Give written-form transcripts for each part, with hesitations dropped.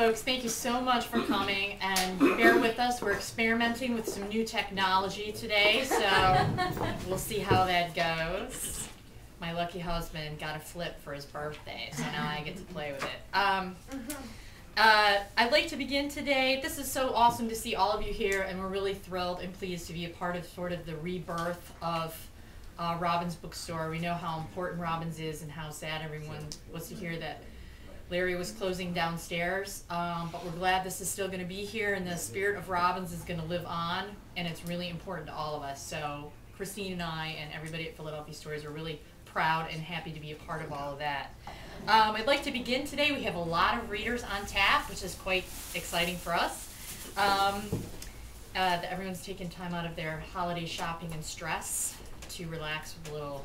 folks, thank you so much for coming, and bear with us. We're experimenting with some new technology today, so we'll see how that goes. My lucky husband got a flip for his birthday, so now I get to play with it. I'd like to begin today. This is so awesome to see all of you here, and we're really thrilled and pleased to be a part of sort of the rebirth of Robbins Bookstore. We know how important Robbins is and how sad everyone was to hear that Larry was closing downstairs, but we're glad this is still going to be here, and the spirit of Robbins is going to live on, and it's really important to all of us. So Christine and I and everybody at Philadelphia Stories are really proud and happy to be a part of all of that. I'd like to begin today. We have a lot of readers on tap, which is quite exciting for us. Everyone's taking time out of their holiday shopping and stress to relax with a little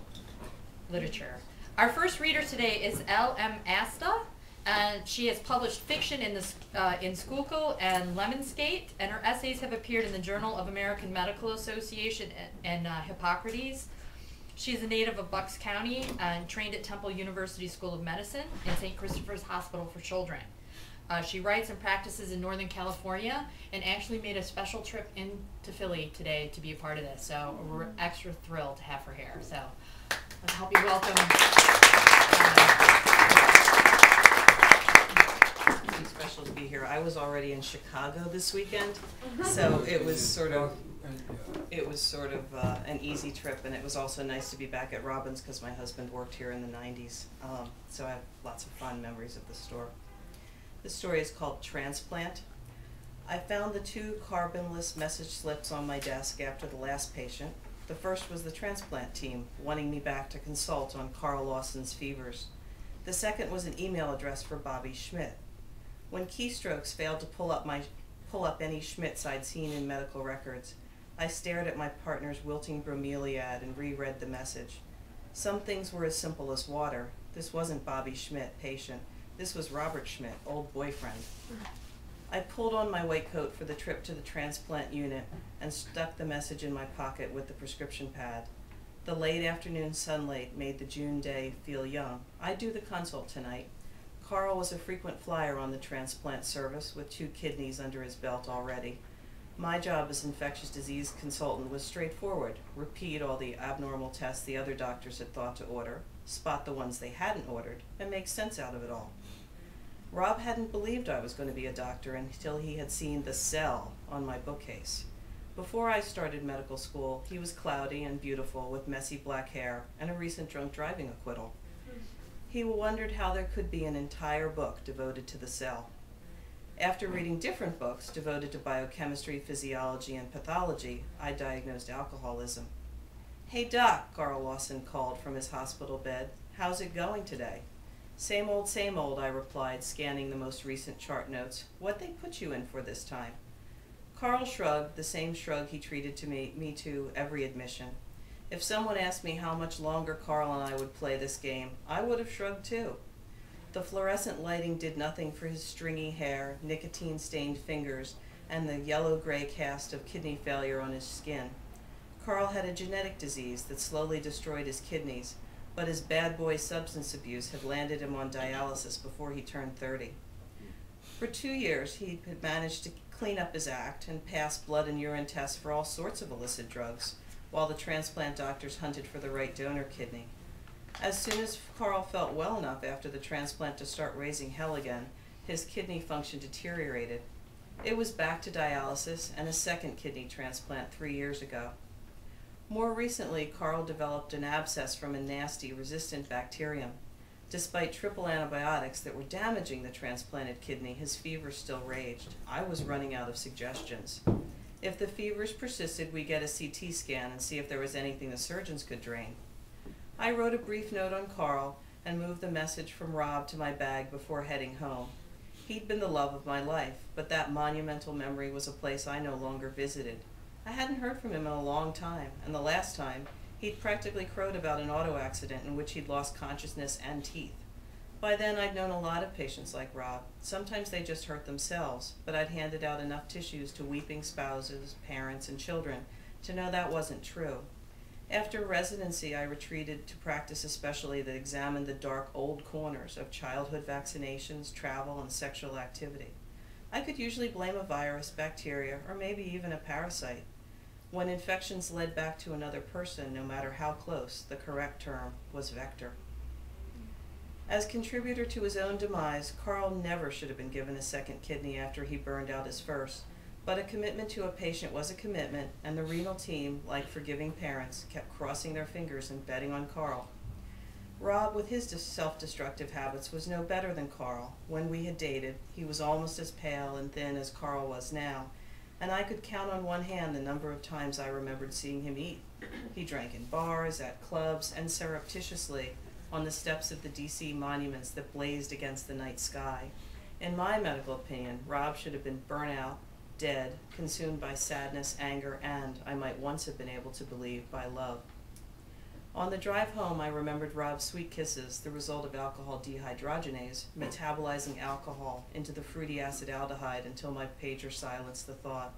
literature. Our first reader today is L.M. Asta. And she has published fiction in Schuylkill and Lemonsgate, and her essays have appeared in the Journal of American Medical Association and Hippocrates. She's a native of Bucks County and trained at Temple University School of Medicine and St. Christopher's Hospital for Children. She writes and practices in Northern California and actually made a special trip into Philly today to be a part of this. So we're extra thrilled to have her here. So let's help you welcome. Special to be here. I was already in Chicago this weekend, so it was sort of an easy trip, and it was also nice to be back at Robbins because my husband worked here in the 90s, so I have lots of fond memories of the store. The story is called Transplant. I found the 2 carbonless message slips on my desk after the last patient. The first was the transplant team wanting me back to consult on Carl Lawson's fevers. The second was an email address for Bobby Schmidt. When keystrokes failed to pull up any Schmidts I'd seen in medical records, I stared at my partner's wilting bromeliad and reread the message. Some things were as simple as water. This wasn't Bobby Schmidt, patient. This was Robert Schmidt, old boyfriend. I pulled on my white coat for the trip to the transplant unit and stuck the message in my pocket with the prescription pad. The late afternoon sunlight made the June day feel young. I'd do the consult tonight. Carl was a frequent flyer on the transplant service with 2 kidneys under his belt already. My job as infectious disease consultant was straightforward. Repeat all the abnormal tests the other doctors had thought to order, spot the ones they hadn't ordered, and make sense out of it all. Rob hadn't believed I was going to be a doctor until he had seen The Cell on my bookcase. Before I started medical school, he was cloudy and beautiful with messy black hair and a recent drunk driving acquittal. He wondered how there could be an entire book devoted to The Cell. After reading different books devoted to biochemistry, physiology, and pathology, I diagnosed alcoholism. "Hey Doc," Carl Lawson called from his hospital bed. "How's it going today?" Same old, I replied, scanning the most recent chart notes. "What'd they put you in for this time?" Carl shrugged, the same shrug he treated to me to every admission. If someone asked me how much longer Carl and I would play this game, I would have shrugged too. The fluorescent lighting did nothing for his stringy hair, nicotine-stained fingers, and the yellow-gray cast of kidney failure on his skin. Carl had a genetic disease that slowly destroyed his kidneys, but his bad boy substance abuse had landed him on dialysis before he turned 30. For 2 years, he had managed to clean up his act and pass blood and urine tests for all sorts of illicit drugs, while the transplant doctors hunted for the right donor kidney. As soon as Carl felt well enough after the transplant to start raising hell again, his kidney function deteriorated. It was back to dialysis and a second kidney transplant 3 years ago. More recently, Carl developed an abscess from a nasty resistant bacterium. Despite triple antibiotics that were damaging the transplanted kidney, his fever still raged. I was running out of suggestions. If the fevers persisted, we get a CT scan and see if there was anything the surgeons could drain. I wrote a brief note on Carl and moved the message from Rob to my bag before heading home. He'd been the love of my life, but that monumental memory was a place I no longer visited. I hadn't heard from him in a long time, and the last time, he'd practically crowed about an auto accident in which he'd lost consciousness and teeth. By then, I'd known a lot of patients like Rob. Sometimes they just hurt themselves, but I'd handed out enough tissues to weeping spouses, parents, and children to know that wasn't true. After residency, I retreated to practice a specialty that examined the dark old corners of childhood vaccinations, travel, and sexual activity. I could usually blame a virus, bacteria, or maybe even a parasite. When infections led back to another person, no matter how close, the correct term was vector. As contributor to his own demise, Carl never should have been given a second kidney after he burned out his first, but a commitment to a patient was a commitment, and the renal team, like forgiving parents, kept crossing their fingers and betting on Carl. Rob, with his self-destructive habits, was no better than Carl. When we had dated, he was almost as pale and thin as Carl was now, and I could count on one hand the number of times I remembered seeing him eat. He drank in bars, at clubs, and surreptitiously on the steps of the DC monuments that blazed against the night sky. In my medical opinion, Rob should have been burnt out, dead, consumed by sadness, anger, and, I might once have been able to believe, by love. On the drive home, I remembered Rob's sweet kisses, the result of alcohol dehydrogenase, metabolizing alcohol into the fruity acetaldehyde until my pager silenced the thought.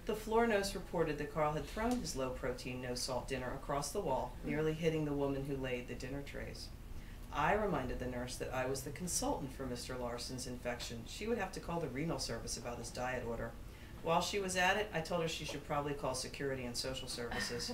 The floor nurse reported that Carl had thrown his low-protein, no-salt dinner across the wall, nearly hitting the woman who laid the dinner trays. I reminded the nurse that I was the consultant for Mr. Larson's infection. She would have to call the renal service about his diet order. While she was at it, I told her she should probably call security and social services.